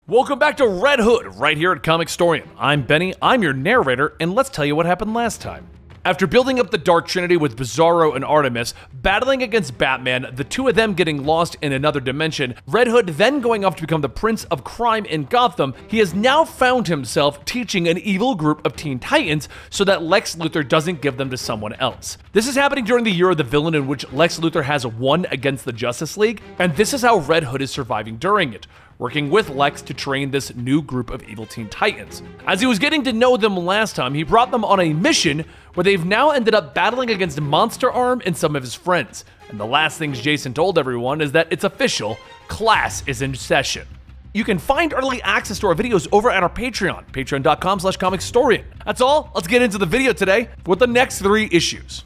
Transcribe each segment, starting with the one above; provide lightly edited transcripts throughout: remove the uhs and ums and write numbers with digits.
Welcome back to Red Hood, right here at Comicstorian. I'm Benny, I'm your narrator, and let's tell you what happened last time. After building up the Dark Trinity with Bizarro and Artemis, battling against Batman, the two of them getting lost in another dimension, Red Hood then going off to become the Prince of Crime in Gotham, he has now found himself teaching an evil group of Teen Titans so that Lex Luthor doesn't give them to someone else. This is happening during the year of the villain in which Lex Luthor has won against the Justice League, and this is how Red Hood is surviving during it, working with Lex to train this new group of evil Teen Titans. As he was getting to know them last time, he brought them on a mission where they've now ended up battling against Monster Arm and some of his friends. And the last things Jason told everyone is that it's official, class is in session. You can find early access to our videos over at our Patreon, patreon.com/comicstorian. That's all, let's get into the video today with the next 3 issues.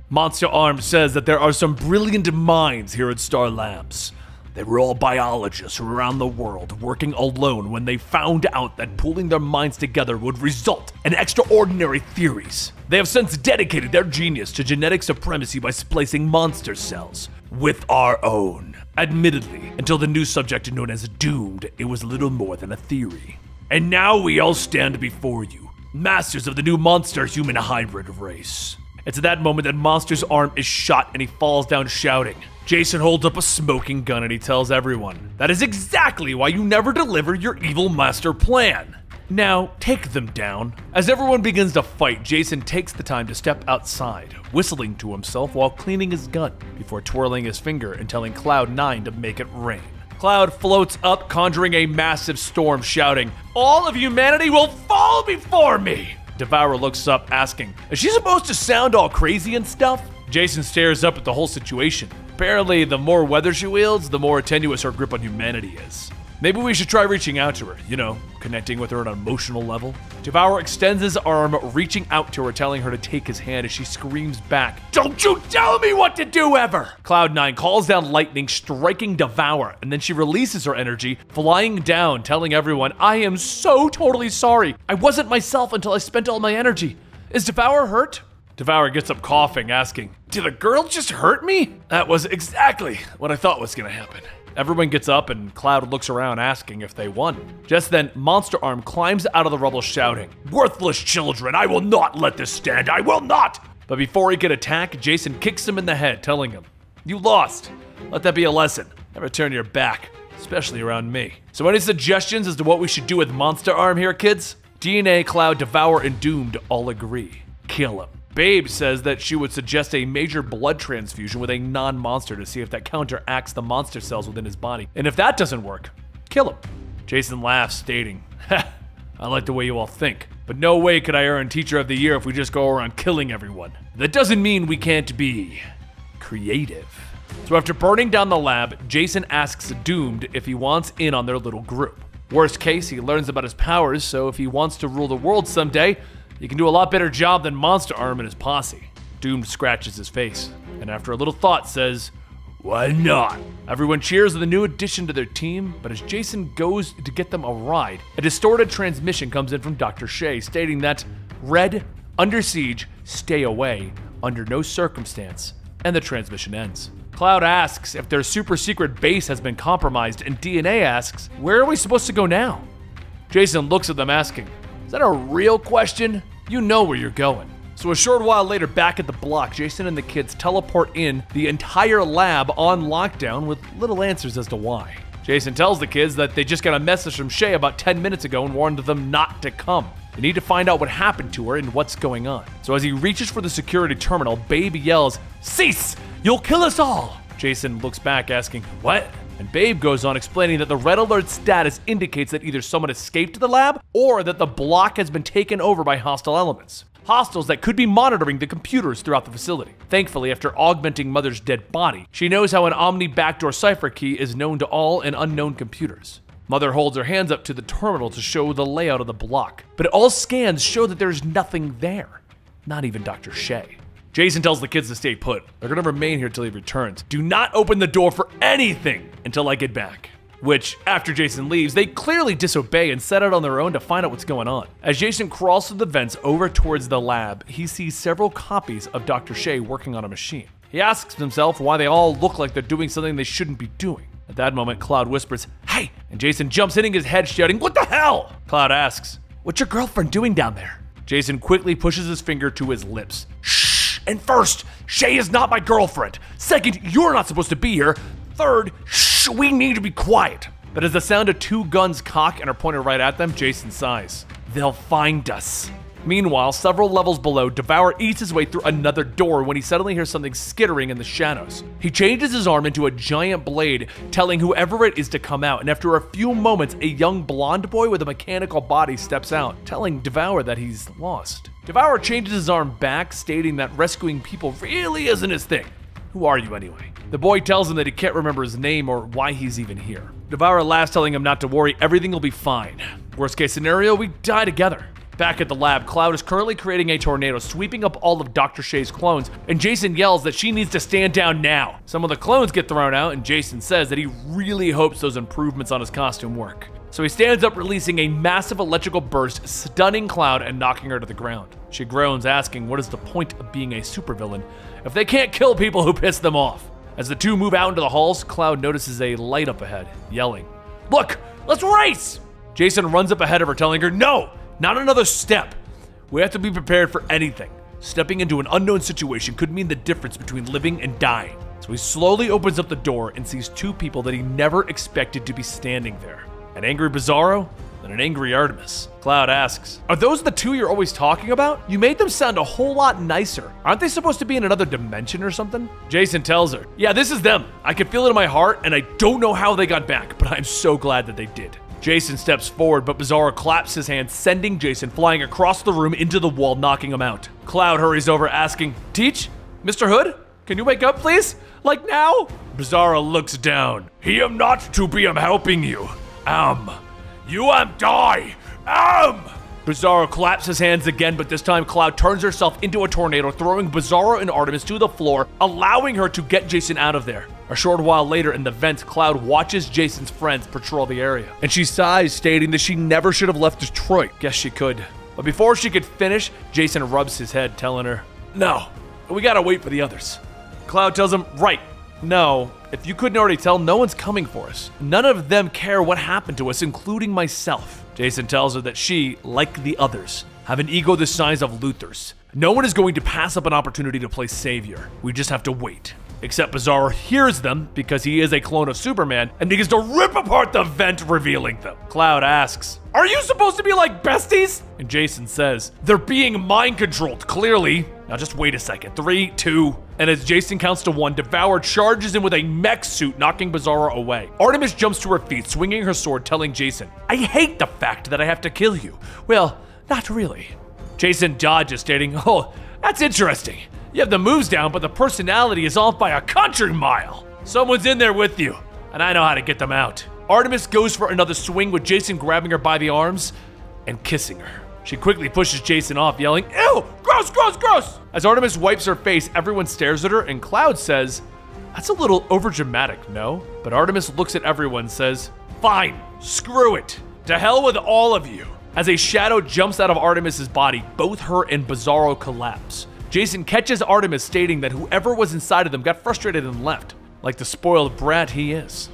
Monster Arm says that there are some brilliant minds here at Star Labs. They were all biologists from around the world working alone when they found out that pooling their minds together would result in extraordinary theories. They have since dedicated their genius to genetic supremacy by splicing monster cells with our own. Admittedly, until the new subject known as Doomed, it was little more than a theory. And now we all stand before you, masters of the new monster-human hybrid race. It's at that moment that Monster's arm is shot and he falls down shouting. Jason holds up a smoking gun and he tells everyone, that is exactly why you never deliver your evil master plan. Now, take them down. As everyone begins to fight, Jason takes the time to step outside, whistling to himself while cleaning his gun, before twirling his finger and telling Cloud 9 to make it rain. Cloud floats up, conjuring a massive storm, shouting, "All of humanity will fall before me!" Devourer looks up, asking, is she supposed to sound all crazy and stuff? Jason stares up at the whole situation. Apparently, the more weather she wields, the more tenuous her grip on humanity is. Maybe we should try reaching out to her, connecting with her on an emotional level. Devourer extends his arm, reaching out to her, telling her to take his hand as she screams back, "Don't you tell me what to do ever!" Cloud 9 calls down lightning, striking Devourer, and then she releases her energy, flying down, telling everyone, "I am so totally sorry. I wasn't myself until I spent all my energy. Is Devourer hurt?" Devourer gets up coughing, asking, "Did a girl just hurt me?" That was exactly what I thought was gonna happen. Everyone gets up and Cloud looks around asking if they won. Just then, Monster Arm climbs out of the rubble shouting, "Worthless children, I will not let this stand, I will not!" But before he can attack, Jason kicks him in the head, telling him, "You lost. Let that be a lesson. Never turn your back, especially around me." So any suggestions as to what we should do with Monster Arm here, kids? DNA, Cloud, Devourer, and Doomed all agree. Kill him. Babe says that she would suggest a major blood transfusion with a non-monster to see if that counteracts the monster cells within his body. And if that doesn't work, kill him. Jason laughs, stating, "Ha, I like the way you all think. But no way could I earn Teacher of the Year if we just go around killing everyone. That doesn't mean we can't be creative." So after burning down the lab, Jason asks Doomed if he wants in on their little group. Worst case, he learns about his powers, so if he wants to rule the world someday, he can do a lot better job than Monster Arm and his posse. Doomed scratches his face, and after a little thought says, "Why not?" Everyone cheers the new addition to their team, but as Jason goes to get them a ride, a distorted transmission comes in from Dr. Shea stating that, "Red, under siege, stay away, under no circumstance," and the transmission ends. Cloud asks if their super secret base has been compromised, and DNA asks, "Where are we supposed to go now?" Jason looks at them asking, "Is that a real question? You know where you're going." So a short while later, back at the block, Jason and the kids teleport in the entire lab on lockdown with little answers as to why. Jason tells the kids that they just got a message from Shay about 10 minutes ago and warned them not to come. They need to find out what happened to her and what's going on. So as he reaches for the security terminal, Babe yells, "Cease! You'll kill us all!" Jason looks back asking, "What?" And Babe goes on explaining that the red alert status indicates that either someone escaped the lab or that the block has been taken over by hostile elements. Hostiles that could be monitoring the computers throughout the facility. Thankfully, after augmenting Mother's dead body, she knows how an Omni backdoor cipher key is known to all and unknown computers. Mother holds her hands up to the terminal to show the layout of the block, but all scans show that there's nothing there. Not even Dr. Shea. Jason tells the kids to stay put. They're gonna remain here till he returns. Do not open the door for anything until I get back. Which, after Jason leaves, they clearly disobey and set out on their own to find out what's going on. As Jason crawls through the vents over towards the lab, he sees several copies of Dr. Shea working on a machine. He asks himself why they all look like they're doing something they shouldn't be doing. At that moment, Cloud whispers, "Hey!" and Jason jumps hitting his head shouting, "What the hell?" Cloud asks, "What's your girlfriend doing down there?" Jason quickly pushes his finger to his lips. "Shh! And first, Shay is not my girlfriend. Second, you're not supposed to be here. Third, shh, we need to be quiet." But as the sound of 2 guns cock and are pointed right at them, Jason sighs. "They'll find us." Meanwhile, several levels below, Devour eats his way through another door when he suddenly hears something skittering in the shadows. He changes his arm into a giant blade, telling whoever it is to come out, and after a few moments, a young blonde boy with a mechanical body steps out, telling Devour that he's lost. Devour changes his arm back, stating that rescuing people really isn't his thing. "Who are you anyway?" The boy tells him that he can't remember his name or why he's even here. Devour laughs, telling him not to worry, everything will be fine. Worst case scenario, we die together. Back at the lab, Cloud is currently creating a tornado, sweeping up all of Dr. Shay's clones, and Jason yells that she needs to stand down now. Some of the clones get thrown out, and Jason says that he really hopes those improvements on his costume work. So he stands up, releasing a massive electrical burst, stunning Cloud and knocking her to the ground. She groans, asking what is the point of being a supervillain if they can't kill people who piss them off. As the two move out into the halls, Cloud notices a light up ahead, yelling, "Look, let's race!" Jason runs up ahead of her, telling her, "No! Not another step. We have to be prepared for anything. Stepping into an unknown situation could mean the difference between living and dying." So he slowly opens up the door and sees 2 people that he never expected to be standing there. An angry Bizarro and an angry Artemis. Cloud asks, "Are those the 2 you're always talking about? You made them sound a whole lot nicer. Aren't they supposed to be in another dimension or something?" Jason tells her, "Yeah, this is them. I can feel it in my heart, and I don't know how they got back, but I'm so glad that they did." Jason steps forward, but Bizarro claps his hand, sending Jason flying across the room into the wall, knocking him out. Cloud hurries over, asking, "Teach? Mr. Hood? Can you wake up, please? Like now?" Bizarro looks down. "He am not to be helping you. You die. Bizarro claps his hands again, but this time Cloud turns herself into a tornado, throwing Bizarro and Artemis to the floor, allowing her to get Jason out of there. A short while later in the vents, Cloud watches Jason's friends patrol the area, and she sighs, stating that she never should have left Detroit. Guess she could. But before she could finish, Jason rubs his head, telling her, "No, we gotta wait for the others." Cloud tells him, "Right, no, if you couldn't already tell, no one's coming for us. None of them care what happened to us, including myself." Jason tells her that she, like the others, have an ego the size of Luther's. No one is going to pass up an opportunity to play savior. We just have to wait. Except Bizarro hears them because he is a clone of Superman and begins to rip apart the vent, revealing them. Cloud asks, "Are you supposed to be like besties?" And Jason says, "They're being mind controlled, clearly." Now just wait a second. 3, 2, and as Jason counts to 1, Devour charges in with a mech suit, knocking Bizarro away. Artemis jumps to her feet, swinging her sword, telling Jason, "I hate the fact that I have to kill you." Well, not really. Jason dodges, stating, "Oh, that's interesting. You have the moves down, but the personality is off by a country mile. Someone's in there with you, and I know how to get them out." Artemis goes for another swing, with Jason grabbing her by the arms and kissing her. She quickly pushes Jason off, yelling, "Ew, gross, gross, gross!" As Artemis wipes her face, everyone stares at her, and Cloud says, "That's a little overdramatic, no?" But Artemis looks at everyone and says, "Fine, screw it. To hell with all of you." As a shadow jumps out of Artemis's body, both her and Bizarro collapse. Jason catches Artemis, stating that whoever was inside of them got frustrated and left, like the spoiled brat he is.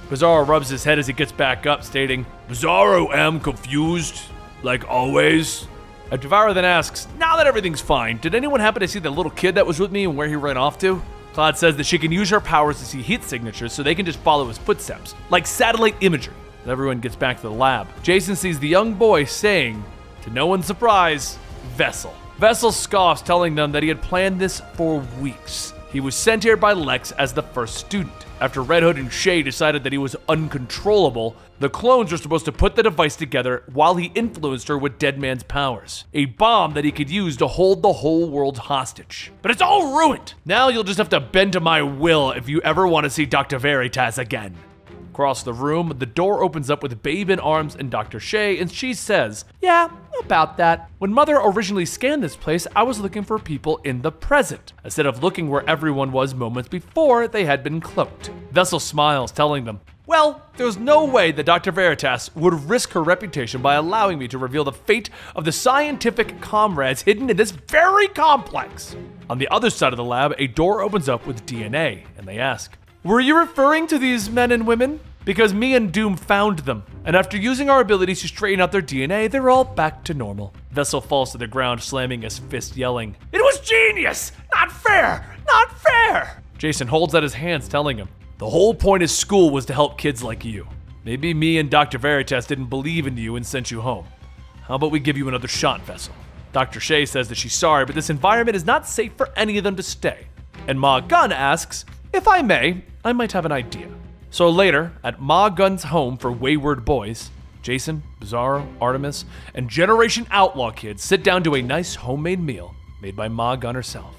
Bizarro rubs his head as he gets back up, stating, "Bizarro am confused, like always." Devour then asks, "Now that everything's fine, did anyone happen to see the little kid that was with me and where he ran off to?" Cloud says that she can use her powers to see heat signatures so they can just follow his footsteps, like satellite imagery. As everyone gets back to the lab, Jason sees the young boy saying, to no one's surprise, "Vessel." Vessel scoffs, telling them that he had planned this for weeks. He was sent here by Lex as the first student. After Red Hood and Shay decided that he was uncontrollable, the clones were supposed to put the device together while he influenced her with Deadman's powers. A bomb that he could use to hold the whole world hostage. But it's all ruined! Now you'll just have to bend to my will if you ever want to see Dr. Veritas again. Across the room, the door opens up with Babe in arms and Dr. Shay, and she says, "Yeah, about that. When Mother originally scanned this place, I was looking for people in the present, instead of looking where everyone was moments before they had been cloaked." Vessel smiles, telling them, "Well, there's no way that Dr. Veritas would risk her reputation by allowing me to reveal the fate of the scientific comrades hidden in this very complex." On the other side of the lab, a door opens up with DNA, and they ask, Were you referring to these men and women? Because me and Doom found them, and after using our abilities to straighten out their DNA, they're all back to normal. Vessel falls to the ground, slamming his fist, yelling, "It was genius! Not fair! Not fair!" Jason holds out his hands, telling him, "The whole point of school was to help kids like you. Maybe me and Dr. Veritas didn't believe in you and sent you home. How about we give you another shot, Vessel?" Dr. Shea says that she's sorry, but this environment is not safe for any of them to stay. And Ma Gunn asks, "If I may, I might have an idea." So later, at Ma Gunn's home for wayward boys, Jason, Bizarro, Artemis, and Generation Outlaw kids sit down to a nice homemade meal made by Ma Gunn herself.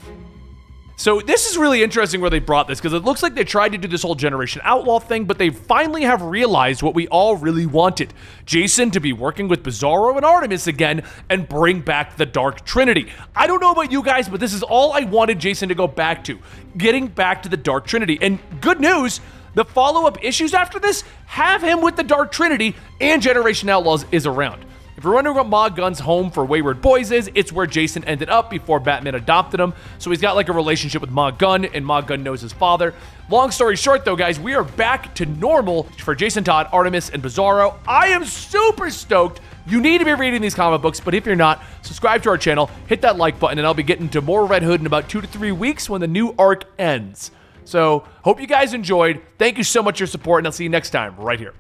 So this is really interesting where they brought this, because it looks like they tried to do this whole Generation Outlaw thing, but they finally have realized what we all really wanted. Jason to be working with Bizarro and Artemis again and bring back the Dark Trinity. I don't know about you guys, but this is all I wanted Jason to go back to. Getting back to the Dark Trinity. And good news, the follow-up issues after this have him with the Dark Trinity, and Generation Outlaws is around. If you're wondering what Ma Gunn's home for wayward boys is, it's where Jason ended up before Batman adopted him. So he's got like a relationship with Ma Gunn, and Ma Gunn knows his father. Long story short though, guys, we are back to normal for Jason Todd, Artemis, and Bizarro. I am super stoked. You need to be reading these comic books, but if you're not, subscribe to our channel, hit that like button, and I'll be getting to more Red Hood in about 2 to 3 weeks when the new arc ends. So, hope you guys enjoyed. Thank you so much for your support, and I'll see you next time right here.